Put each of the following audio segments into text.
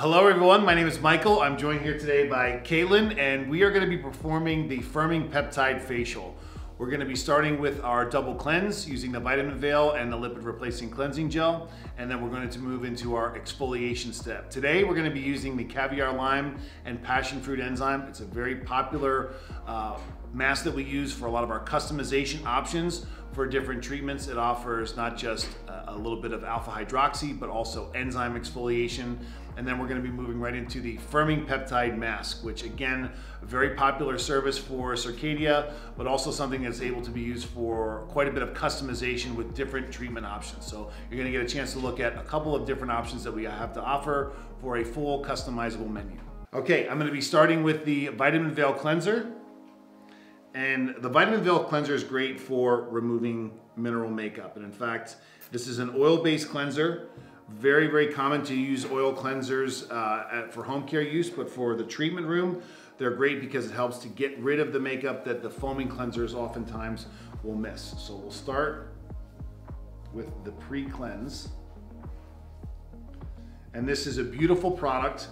Hello everyone, my name is Michael. I'm joined here today by Caitlin, and we are going to be performing the Fermi Peptide Facial. We're going to be starting with our double cleanse using the vitamin veil and the lipid replacing cleansing gel, and then we're going to move into our exfoliation step. Today we're going to be using the caviar lime and passion fruit enzyme. It's a very popular mask that we use for a lot of our customization options for different treatments. It offers not just a little bit of alpha hydroxy, but also enzyme exfoliation. And then we're going to be moving right into the Fermi Peptide mask, which again, a very popular service for Circadia, but also something that's able to be used for quite a bit of customization with different treatment options. So you're going to get a chance to look at a couple of different options that we have to offer for a full customizable menu. Okay, I'm going to be starting with the Vitamin Veil Cleanser. And the Vitamin Veil Cleanser is great for removing mineral makeup. And in fact, this is an oil-based cleanser. Very, very common to use oil cleansers for home care use, but for the treatment room, they're great because it helps to get rid of the makeup that the foaming cleansers oftentimes will miss. So we'll start with the pre-cleanse. And this is a beautiful product.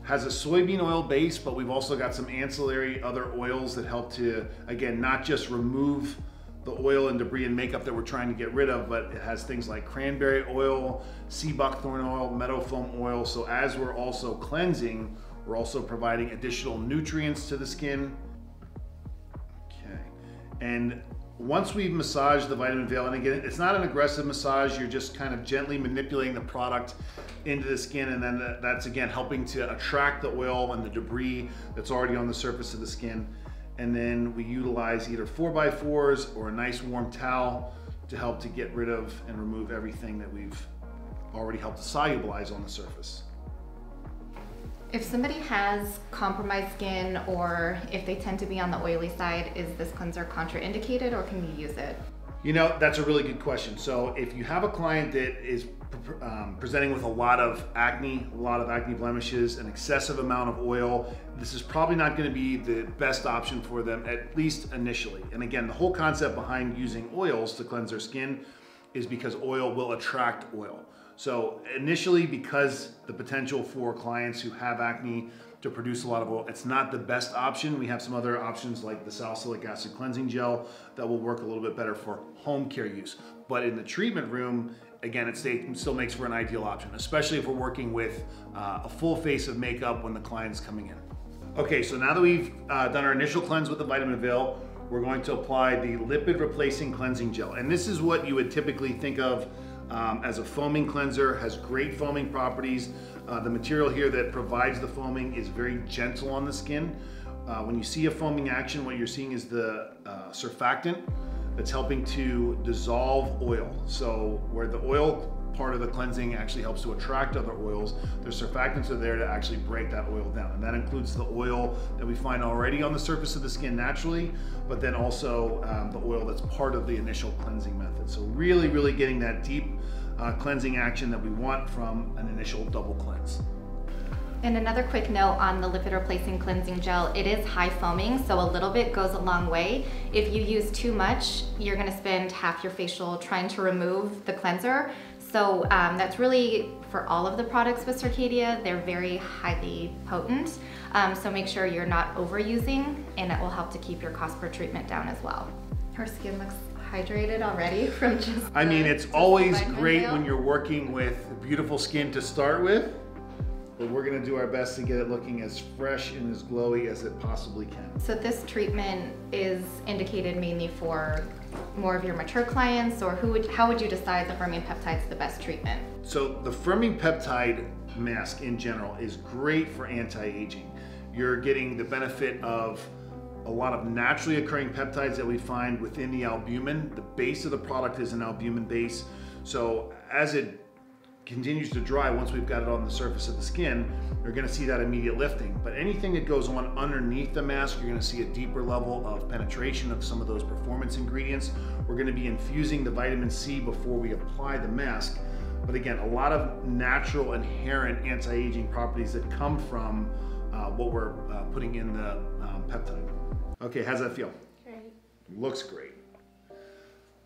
Has a soybean oil base, but we've also got some ancillary other oils that help to, again, not just remove the oil and debris and makeup that we're trying to get rid of, but it has things like cranberry oil, sea buckthorn oil, meadow foam oil. So as we're also cleansing, we're also providing additional nutrients to the skin. Okay, and once we've massaged the vitamin veil, and again, it's not an aggressive massage, you're just kind of gently manipulating the product into the skin, and then that's again helping to attract the oil and the debris that's already on the surface of the skin. And then we utilize either 4x4s or a nice warm towel to help to get rid of and remove everything that we've already helped to solubilize on the surface. If somebody has compromised skin, or if they tend to be on the oily side, is this cleanser contraindicated, or can we use it? You know, that's a really good question. So if you have a client that is presenting with a lot of acne blemishes, an excessive amount of oil, this is probably not going to be the best option for them, at least initially. And again, the whole concept behind using oils to cleanse their skin is because oil will attract oil. So initially, because the potential for clients who have acne to produce a lot of oil, it's not the best option. We have some other options like the salicylic acid cleansing gel that will work a little bit better for home care use. But in the treatment room, again, it still makes for an ideal option, especially if we're working with a full face of makeup when the client's coming in. Okay, so now that we've done our initial cleanse with the vitamin veil, we're going to apply the lipid replacing cleansing gel. And this is what you would typically think of as a foaming cleanser. Has great foaming properties. The material here that provides the foaming is very gentle on the skin. When you see a foaming action, what you're seeing is the surfactant that's helping to dissolve oil. So where the oil part of the cleansing actually helps to attract other oils, the surfactants are there to actually break that oil down. And that includes the oil that we find already on the surface of the skin naturally, but then also the oil that's part of the initial cleansing method. So really, really getting that deep cleansing action that we want from an initial double cleanse. And another quick note on the lipid replacing cleansing gel, it is high foaming, so a little bit goes a long way. If you use too much, you're gonna spend half your facial trying to remove the cleanser. So that's really for all of the products with Circadia. They're very highly potent. So make sure you're not overusing, and it will help to keep your cost per treatment down as well. Her skin looks hydrated already from just I mean, it's always great when you're working with beautiful skin to start with, but we're gonna do our best to get it looking as fresh and as glowy as it possibly can. So this treatment is indicated mainly for more of your mature clients, or how would you decide the Fermi Peptide is the best treatment? So the Fermi Peptide mask in general is great for anti-aging. You're getting the benefit of a lot of naturally occurring peptides that we find within the albumin. The base of the product is an albumin base. So as it continues to dry, once we've got it on the surface of the skin, you're gonna see that immediate lifting. But anything that goes on underneath the mask, you're gonna see a deeper level of penetration of some of those performance ingredients. We're gonna be infusing the vitamin C before we apply the mask. But again, a lot of natural inherent anti-aging properties that come from what we're putting in the peptide. Okay, how's that feel? Great. Looks great.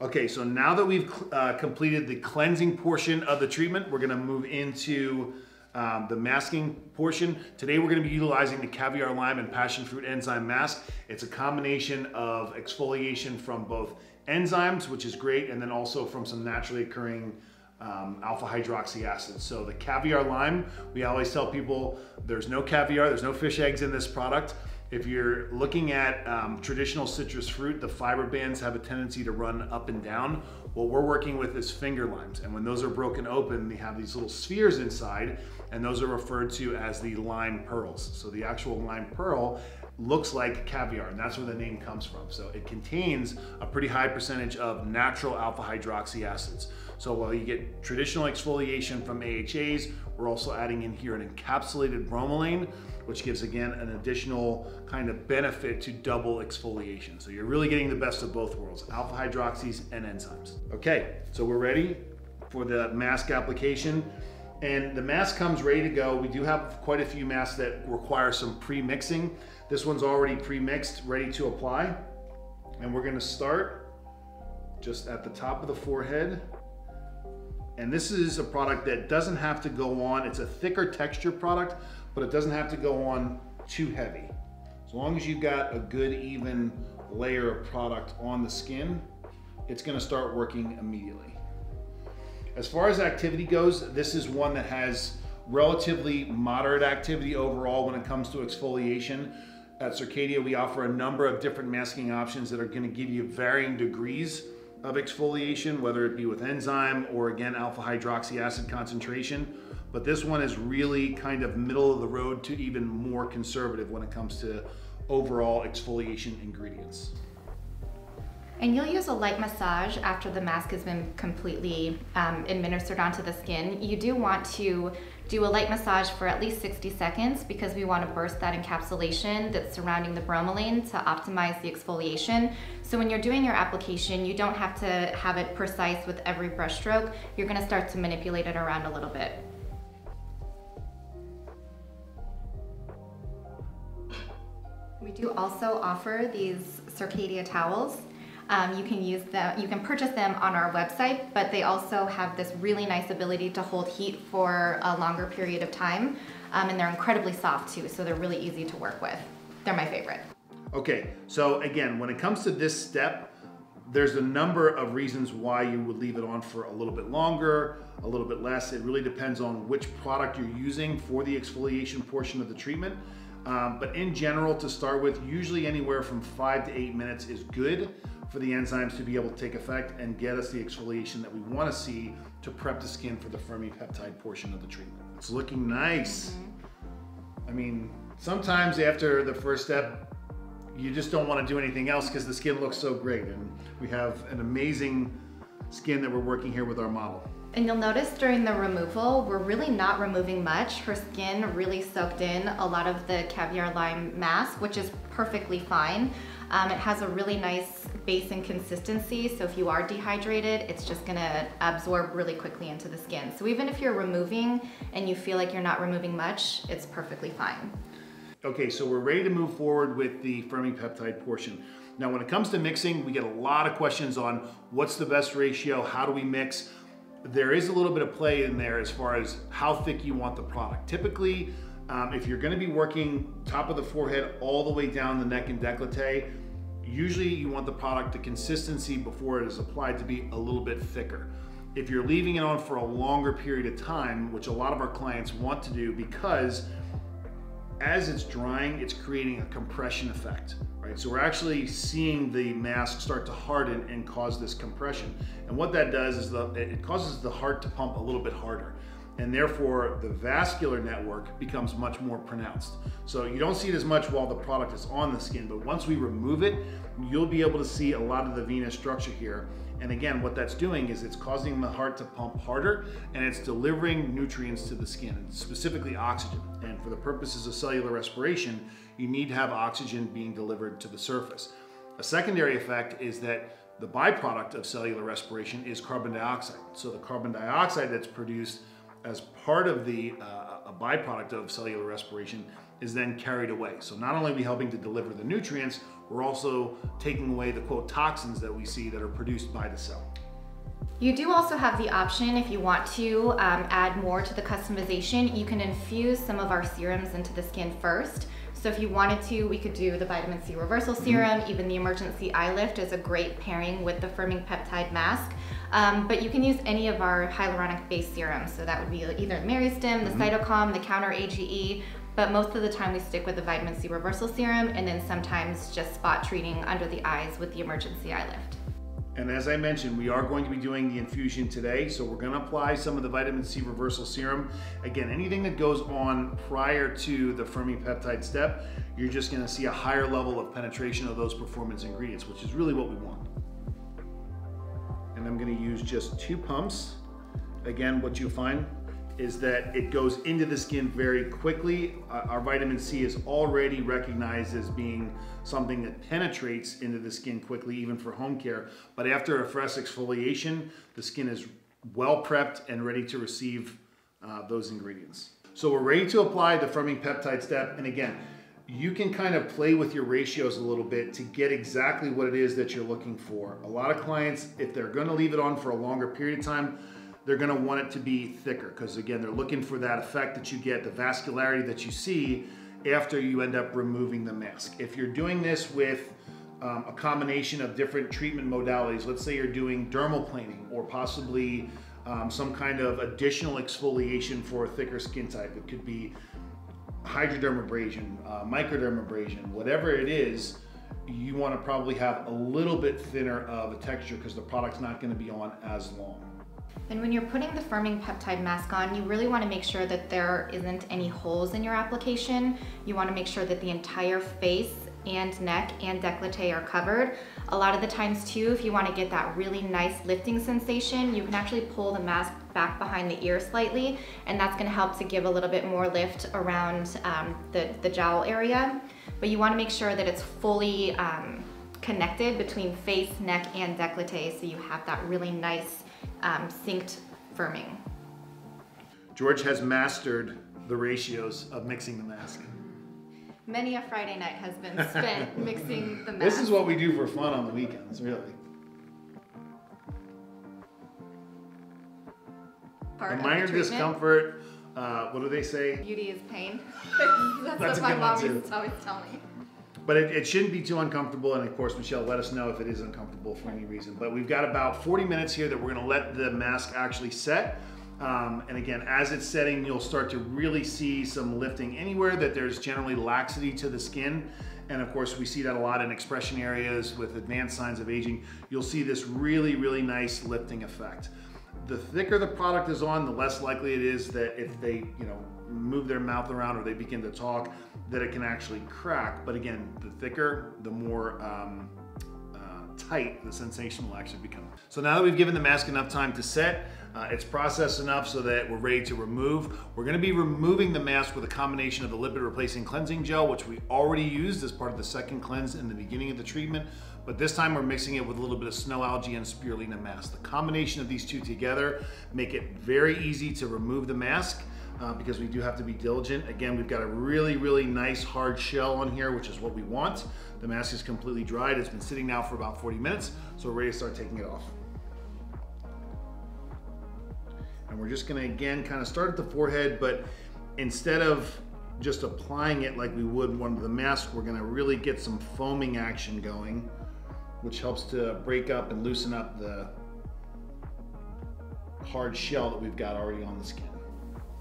Okay, so now that we've completed the cleansing portion of the treatment, we're gonna move into the masking portion. Today we're going to be utilizing the caviar lime and passion fruit enzyme mask. It's a combination of exfoliation from both enzymes, which is great, and then also from some naturally occurring alpha hydroxy acid. So the caviar lime, we always tell people there's no caviar, there's no fish eggs in this product. If you're looking at traditional citrus fruit, the fiber bands have a tendency to run up and down. What we're working with is finger limes, and when those are broken open, they have these little spheres inside, and those are referred to as the lime pearls. So the actual lime pearl looks like caviar, and that's where the name comes from. So it contains a pretty high percentage of natural alpha hydroxy acids. So while you get traditional exfoliation from AHAs, we're also adding in here an encapsulated bromelain, which gives, again, an additional kind of benefit to double exfoliation. So you're really getting the best of both worlds, alpha hydroxys and enzymes. Okay, so we're ready for the mask application. And the mask comes ready to go. We do have quite a few masks that require some pre-mixing. This one's already pre-mixed, ready to apply. And we're gonna start just at the top of the forehead. And this is a product that doesn't have to go on. It's a thicker texture product, but it doesn't have to go on too heavy. As long as you've got a good even layer of product on the skin, it's gonna start working immediately. As far as activity goes, this is one that has relatively moderate activity overall when it comes to exfoliation. At Circadia, we offer a number of different masking options that are gonna give you varying degrees of exfoliation, whether it be with enzyme or, again, alpha hydroxy acid concentration. But this one is really kind of middle of the road to even more conservative when it comes to overall exfoliation ingredients. And you'll use a light massage after the mask has been completely administered onto the skin. You do want to do a light massage for at least 60 seconds because we want to burst that encapsulation that's surrounding the bromelain to optimize the exfoliation. So when you're doing your application, you don't have to have it precise with every brush stroke. You're going to start to manipulate it around a little bit. We do also offer these Circadia towels. You can use them, you can purchase them on our website, but they also have this really nice ability to hold heat for a longer period of time. And they're incredibly soft too, so they're really easy to work with. They're my favorite. Okay, so again, when it comes to this step, there's a number of reasons why you would leave it on for a little bit longer, a little bit less. It really depends on which product you're using for the exfoliation portion of the treatment. But in general, to start with, usually anywhere from 5 to 8 minutes is good for the enzymes to be able to take effect and get us the exfoliation that we want to see to prep the skin for the Fermi peptide portion of the treatment. It's looking nice. I mean, sometimes after the first step, you just don't want to do anything else because the skin looks so great. And we have an amazing skin that we're working here with our model. And you'll notice during the removal, we're really not removing much. Her skin really soaked in a lot of the caviar lime mask, which is perfectly fine. It has a really nice base and consistency, so if you are dehydrated, it's just gonna absorb really quickly into the skin. So even if you're removing and you feel like you're not removing much, it's perfectly fine. Okay, so we're ready to move forward with the Fermi peptide portion. Now, when it comes to mixing, we get a lot of questions on what's the best ratio, how do we mix? There is a little bit of play in there as far as how thick you want the product. Typically, if you're gonna be working top of the forehead all the way down the neck and décolleté, usually you want the product, the consistency before it is applied, to be a little bit thicker. If you're leaving it on for a longer period of time, which a lot of our clients want to do, because as it's drying, it's creating a compression effect, right? So we're actually seeing the mask start to harden and cause this compression. And what that does is it causes the heart to pump a little bit harder. And therefore, the vascular network becomes much more pronounced. So you don't see it as much while the product is on the skin, but once we remove it, you'll be able to see a lot of the venous structure here. And again, what that's doing is it's causing the heart to pump harder, and it's delivering nutrients to the skin, specifically oxygen. And for the purposes of cellular respiration, you need to have oxygen being delivered to the surface. A secondary effect is that the byproduct of cellular respiration is carbon dioxide. So the carbon dioxide that's produced as part of the a byproduct of cellular respiration is then carried away. So not only are we helping to deliver the nutrients, we're also taking away the quote toxins that we see that are produced by the cell. You do also have the option, if you want to add more to the customization, you can infuse some of our serums into the skin first. So if you wanted to, we could do the vitamin C reversal serum, even the emergency eye lift is a great pairing with the firming peptide mask. But you can use any of our hyaluronic based serums. So that would be either the Meristem, the Cytocalm, the Counter AGE, but most of the time we stick with the vitamin C reversal serum and then sometimes just spot treating under the eyes with the emergency eye lift. And as I mentioned, we are going to be doing the infusion today. So we're gonna apply some of the vitamin C reversal serum. Again, anything that goes on prior to the Fermi peptide step, you're just gonna see a higher level of penetration of those performance ingredients, which is really what we want. And I'm gonna use just 2 pumps. Again, what you'll find is that it goes into the skin very quickly. Our vitamin C is already recognized as being something that penetrates into the skin quickly, even for home care. But after a fresh exfoliation, the skin is well prepped and ready to receive those ingredients. So we're ready to apply the firming peptide step. And again, you can kind of play with your ratios a little bit to get exactly what it is that you're looking for. A lot of clients, if they're gonna leave it on for a longer period of time, they're gonna want it to be thicker because again, they're looking for that effect that you get, the vascularity that you see after you end up removing the mask. If you're doing this with a combination of different treatment modalities, let's say you're doing dermal planing or possibly some kind of additional exfoliation for a thicker skin type. It could be hydrodermabrasion, microdermabrasion, whatever it is, you wanna probably have a little bit thinner of a texture because the product's not gonna be on as long. And when you're putting the firming peptide mask on, you really want to make sure that there isn't any holes in your application. You want to make sure that the entire face and neck and décolleté are covered. A lot of the times too, if you want to get that really nice lifting sensation, you can actually pull the mask back behind the ear slightly, and that's going to help to give a little bit more lift around the jowl area. But you want to make sure that it's fully connected between face, neck, and décolleté, so you have that really nice synced firming. George has mastered the ratios of mixing the mask. Many a Friday night has been spent mixing the mask. This is what we do for fun on the weekends, really. Part a of minor the treatment. Discomfort, what do they say? Beauty is pain. That's That's what a my good one, mom used too. to always tell me. But it shouldn't be too uncomfortable, and of course, Michelle, let us know if it is uncomfortable for any reason. But we've got about 40 minutes here that we're gonna let the mask actually set. And again, as it's setting, you'll start to really see some lifting anywhere that there's generally laxity to the skin. And of course, we see that a lot in expression areas with advanced signs of aging. You'll see this really, really nice lifting effect. The thicker the product is on, the less likely it is that if they, move their mouth around or they begin to talk, that it can actually crack. But again, the thicker, the more tight the sensation will actually become. So now that we've given the mask enough time to set, it's processed enough so that we're ready to remove. We're gonna be removing the mask with a combination of the lipid replacing cleansing gel, which we already used as part of the second cleanse in the beginning of the treatment. But this time we're mixing it with a little bit of snow algae and spirulina mask. The combination of these two together make it very easy to remove the mask. Because we do have to be diligent. Again, we've got a really, really nice hard shell on here, which is what we want. The mask is completely dried. It's been sitting now for about 40 minutes, so we're ready to start taking it off. And we're just gonna, again, kind of start at the forehead, but instead of just applying it like we would one of the masks, we're gonna really get some foaming action going, which helps to break up and loosen up the hard shell that we've got already on the skin.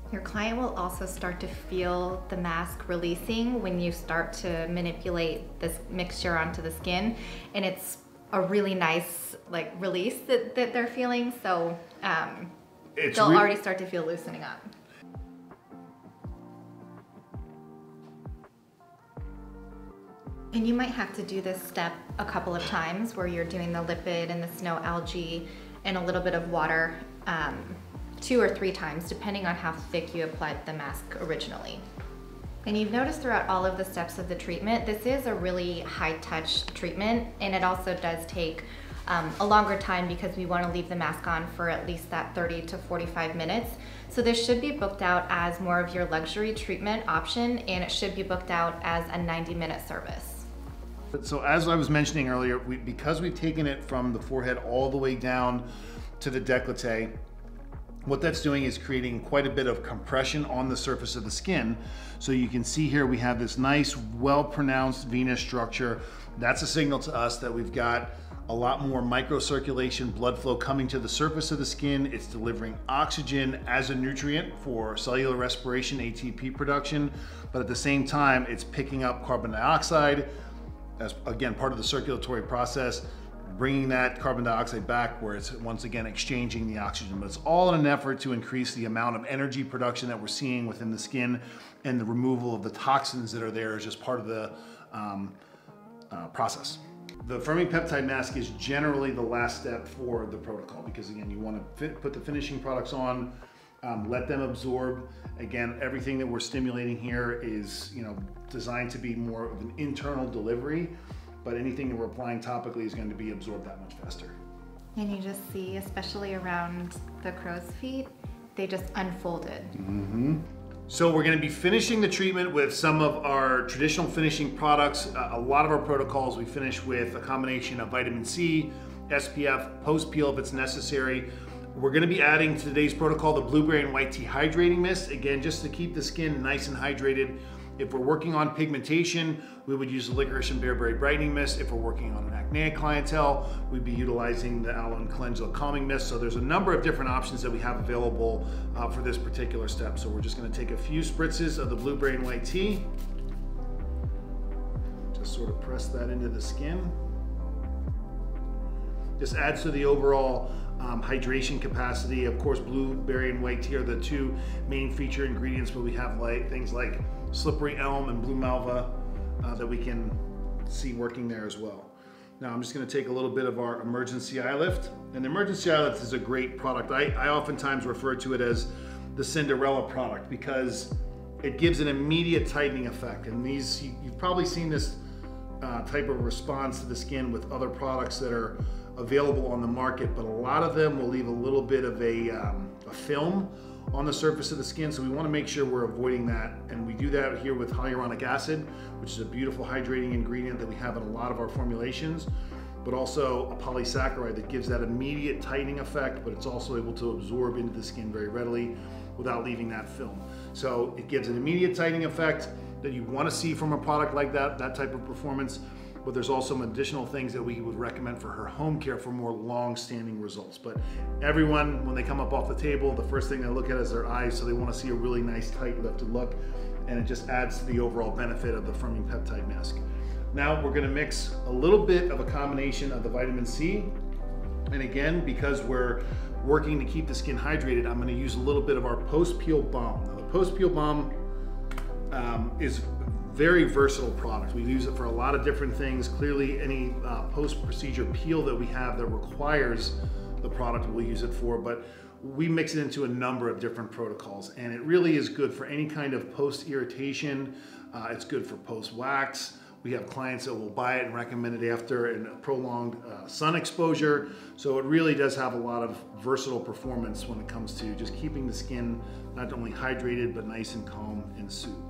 Your client will also start to feel the mask releasing when you start to manipulate this mixture onto the skin, and it's a really nice release that they're feeling, so they'll already start to feel loosening up. And you might have to do this step a couple of times where you're doing the lipid and the snow algae and a little bit of water 2 or 3 times, depending on how thick you applied the mask originally. And you've noticed throughout all of the steps of the treatment, this is a really high-touch treatment, and it also does take a longer time because we want to leave the mask on for at least that 30 to 45 minutes. So this should be booked out as more of your luxury treatment option, and it should be booked out as a 90-minute service. So as I was mentioning earlier, because we've taken it from the forehead all the way down to the décolleté, what that's doing is creating quite a bit of compression on the surface of the skin. So you can see here we have this nice, well-pronounced venous structure. That's a signal to us that we've got a lot more microcirculation, blood flow coming to the surface of the skin. It's delivering oxygen as a nutrient for cellular respiration, ATP production, but at the same time, it's picking up carbon dioxide as, again, part of the circulatory process, bringing that carbon dioxide back where it's once again exchanging the oxygen. But it's all in an effort to increase the amount of energy production that we're seeing within the skin, and the removal of the toxins that are there is just part of the process. The Fermi peptide mask is generally the last step for the protocol because, again, you want to put the finishing products on, let them absorb. Again, everything that we're stimulating here is, designed to be more of an internal delivery, but anything that we're applying topically is going to be absorbed that much faster. And you just see, especially around the crow's feet, they just unfolded. Mm-hmm. So we're going to be finishing the treatment with some of our traditional finishing products. A lot of our protocols we finish with a combination of vitamin C, SPF, post-peel if it's necessary. We're going to be adding to today's protocol the blueberry and white tea hydrating mist, again, just to keep the skin nice and hydrated. If we're working on pigmentation, we would use the licorice and bearberry brightening mist. If we're working on an acneic clientele, we'd be utilizing the aloe and calendula calming mist. So there's a number of different options that we have available for this particular step. So we're just gonna take a few spritzes of the blueberry and white tea. Just sort of press that into the skin. Just adds to the overall hydration capacity. Of course, blueberry and white tea are the two main feature ingredients, but we have things like slippery elm and blue malva that we can see working there as well. Now I'm just going to take a little bit of our emergency eye lift, and the emergency eye lift is a great product. I oftentimes refer to it as the Cinderella product because it gives an immediate tightening effect, and you've probably seen this type of response to the skin with other products that are available on the market, but a lot of them will leave a little bit of a film on the surface of the skin, so we want to make sure we're avoiding that, and we do that here with hyaluronic acid, which is a beautiful hydrating ingredient that we have in a lot of our formulations, but also a polysaccharide that gives that immediate tightening effect, but it's also able to absorb into the skin very readily without leaving that film. So it gives an immediate tightening effect that you want to see from a product like that type of performance, but there's also some additional things that we would recommend for her home care for more long-standing results. But everyone, when they come up off the table, the first thing they look at is their eyes, so they want to see a really nice, tight, lifted look, and it just adds to the overall benefit of the Fermi peptide mask. Now we're going to mix a little bit of a combination of the vitamin C, and again, because we're working to keep the skin hydrated, I'm going to use a little bit of our post-peel balm. Now the post-peel balm is very versatile product. We use it for a lot of different things. Clearly, any post-procedure peel that we have that requires the product we'll use it for, but we mix it into a number of different protocols, and it really is good for any kind of post-irritation. It's good for post-wax. We have clients that will buy it and recommend it after a prolonged sun exposure. So it really does have a lot of versatile performance when it comes to just keeping the skin not only hydrated, but nice and calm and soothed.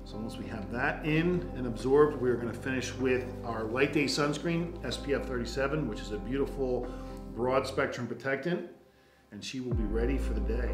So once we have that in and absorbed, we're going to finish with our Light Day Sunscreen SPF 37, which is a beautiful broad spectrum protectant, and she will be ready for the day.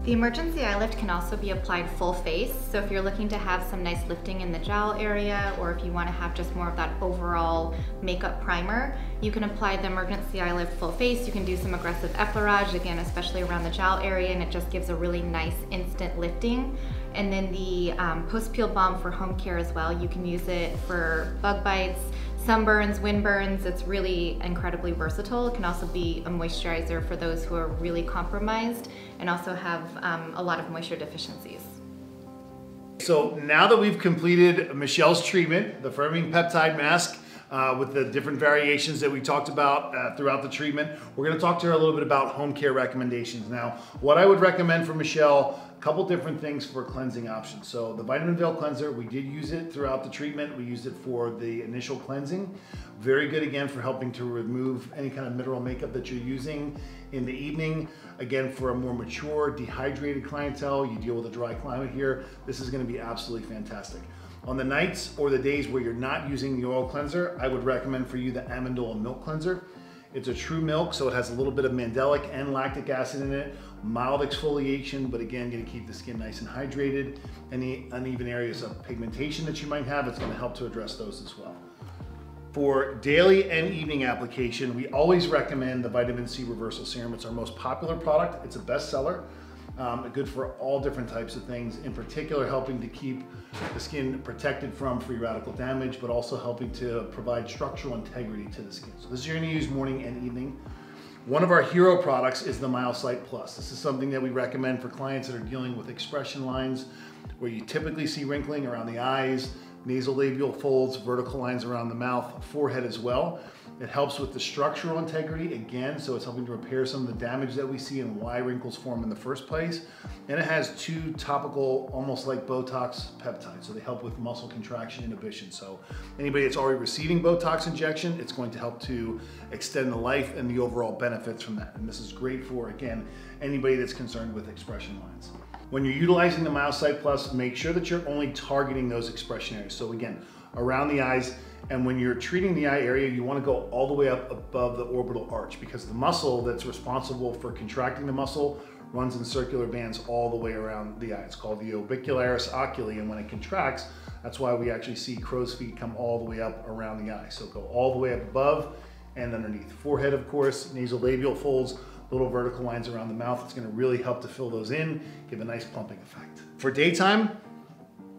The emergency eye lift can also be applied full face, so if you're looking to have some nice lifting in the jowl area, or if you want to have just more of that overall makeup primer, you can apply the emergency eye lift full face. You can do some aggressive effleurage, again, especially around the jowl area, and it just gives a really nice instant lifting. And then the post-peel balm for home care as well. You can use it for bug bites, sunburns, windburns. It's really incredibly versatile. It can also be a moisturizer for those who are really compromised and also have a lot of moisture deficiencies. So now that we've completed Michelle's treatment, the Fermi peptide mask, with the different variations that we talked about throughout the treatment, we're going to talk to her a little bit about home care recommendations. Now, what I would recommend for Michelle, a couple different things for cleansing options. So the Vitamin Veil Cleanser, we did use it throughout the treatment. We used it for the initial cleansing. Very good, again, for helping to remove any kind of mineral makeup that you're using in the evening. Again, for a more mature, dehydrated clientele, you deal with a dry climate here, this is going to be absolutely fantastic. On the nights or the days where you're not using the oil cleanser, I would recommend for you the Amendola milk cleanser. It's a true milk, so it has a little bit of mandelic and lactic acid in it, mild exfoliation, but again, gonna keep the skin nice and hydrated. Any uneven areas of pigmentation that you might have, it's gonna help to address those as well. For daily and evening application, we always recommend the Vitamin C Reversal Serum. It's our most popular product. It's a bestseller. Good for all different types of things, in particular helping to keep the skin protected from free radical damage, but also helping to provide structural integrity to the skin. So this you're gonna use morning and evening. One of our hero products is the Myocyte Plus. This is something that we recommend for clients that are dealing with expression lines where you typically see wrinkling around the eyes, nasolabial folds, vertical lines around the mouth, forehead as well. It helps with the structural integrity again, so it's helping to repair some of the damage that we see and why wrinkles form in the first place. And it has 2 topical, almost like Botox peptides, so they help with muscle contraction inhibition. So anybody that's already receiving Botox injection, it's going to help to extend the life and the overall benefits from that. And this is great for, again, anybody that's concerned with expression lines. When you're utilizing the Myocyte Plus, make sure that you're only targeting those expression areas. So again, around the eyes, and when you're treating the eye area, you want to go all the way up above the orbital arch, because the muscle that's responsible for contracting the muscle runs in circular bands all the way around the eye. It's called the orbicularis oculi, and when it contracts, that's why we actually see crow's feet come all the way up around the eye. So go all the way up above and underneath. Forehead, of course, nasolabial folds, little vertical lines around the mouth. It's gonna really help to fill those in, give a nice plumping effect. For daytime,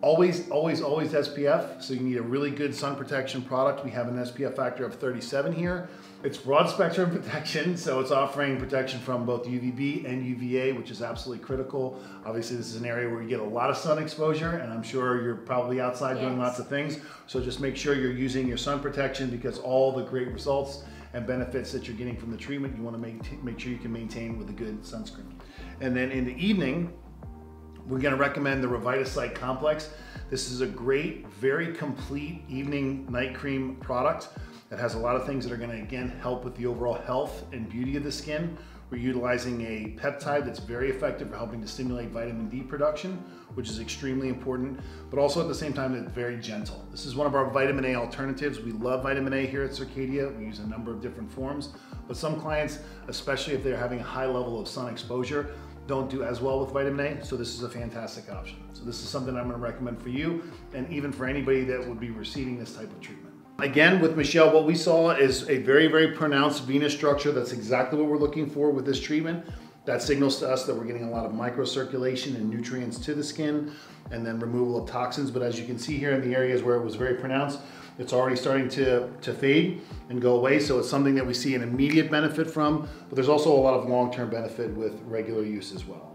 always SPF. So you need a really good sun protection product. We have an SPF factor of 37 here. It's broad spectrum protection, so it's offering protection from both UVB and UVA, which is absolutely critical. Obviously, this is an area where you get a lot of sun exposure, and I'm sure you're probably outside doing lots of things. So just make sure you're using your sun protection, because all the great results and benefits that you're getting from the treatment, you want to make sure you can maintain with a good sunscreen. And then in the evening, we're going to recommend the Revitacy Complex. This is a great, very complete evening night cream product that has a lot of things that are going to, again, help with the overall health and beauty of the skin. We're utilizing a peptide that's very effective for helping to stimulate vitamin D production, which is extremely important, but also at the same time, it's very gentle. This is one of our vitamin A alternatives. We love vitamin A here at Circadia. We use a number of different forms, but some clients, especially if they're having a high level of sun exposure, don't do as well with vitamin A, so this is a fantastic option. So this is something I'm going to recommend for you, and even for anybody that would be receiving this type of treatment. Again, with Michelle, what we saw is a very, very pronounced venous structure. That's exactly what we're looking for with this treatment. That signals to us that we're getting a lot of microcirculation and nutrients to the skin, and then removal of toxins. But as you can see here in the areas where it was very pronounced, it's already starting to fade and go away. So it's something that we see an immediate benefit from, but there's also a lot of long-term benefit with regular use as well.